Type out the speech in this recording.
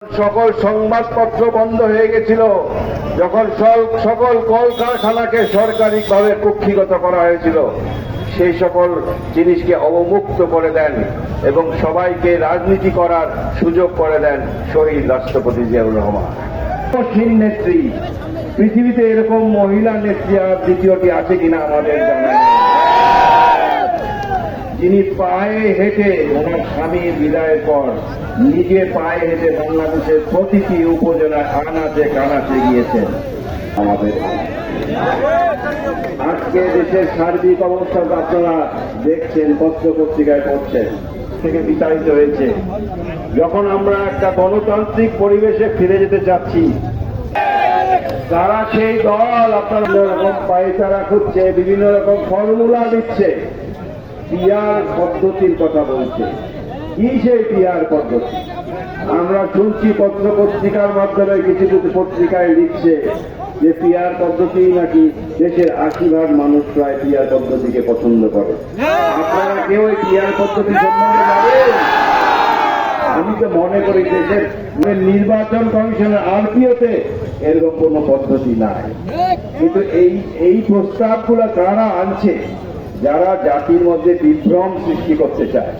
সকল সংবাদপত্র বন্ধ হয়ে গেছিল, যখন সকল কলকারখানাকে সরকারিভাবে কক্ষিগত করা হয়েছিল, সেই সকল জিনিসকে অবমুক্ত করে দেন এবং সবাইকে রাজনীতি করার সুযোগ করে দেন শহীদ রাষ্ট্রপতি জিয়াউর রহমান। নেত্রী, পৃথিবীতে এরকম মহিলা নেত্রী আর দ্বিতীয়টি আছে কিনা আমাদের জানা নেই, যিনি পায়ে হেঁটে ওনার স্বামী বিদায়ের পর নিজে পায়ে হেঁটে বাংলাদেশের প্রতিটি উপজেলায় আনাচে কানাচে গিয়েছেন। আমাদের আজকে দেশের সার্বিক অবস্থা আপনারা দেখছেন, পত্র পত্রিকায় পড়ছেন, থেকে বিতাড়িত হয়েছে। যখন আমরা একটা গণতান্ত্রিক পরিবেশে ফিরে যেতে চাচ্ছি, তারা সেই দল আপনারা রকম পায়চারা খুঁজছে, বিভিন্ন রকম ফর্মুলা দিচ্ছে, পিআর পদ্ধতির কথা বলছে। কি সেই পিআর পদ্ধতি? আমরা শুনছি পত্র পত্রিকার মাধ্যমে কিছু কিছু পত্রিকায় লিখছে যে পিআর পদ্ধতি নাকি দেশের ৮০% মানুষ প্রায় পিআর পদ্ধতিকে পছন্দ করে। আপনারা কেউ এই পিআর পদ্ধতি সম্বন্ধে জানেন? আমি তো মনে করি দেশের নির্বাচন কমিশনের আরপিওতে এরকম কোন পদ্ধতি নাই। কিন্তু এই প্রস্তাবগুলো কারা আনছে? যারা জাতির মধ্যে বিভ্রম সৃষ্টি করতে চায়।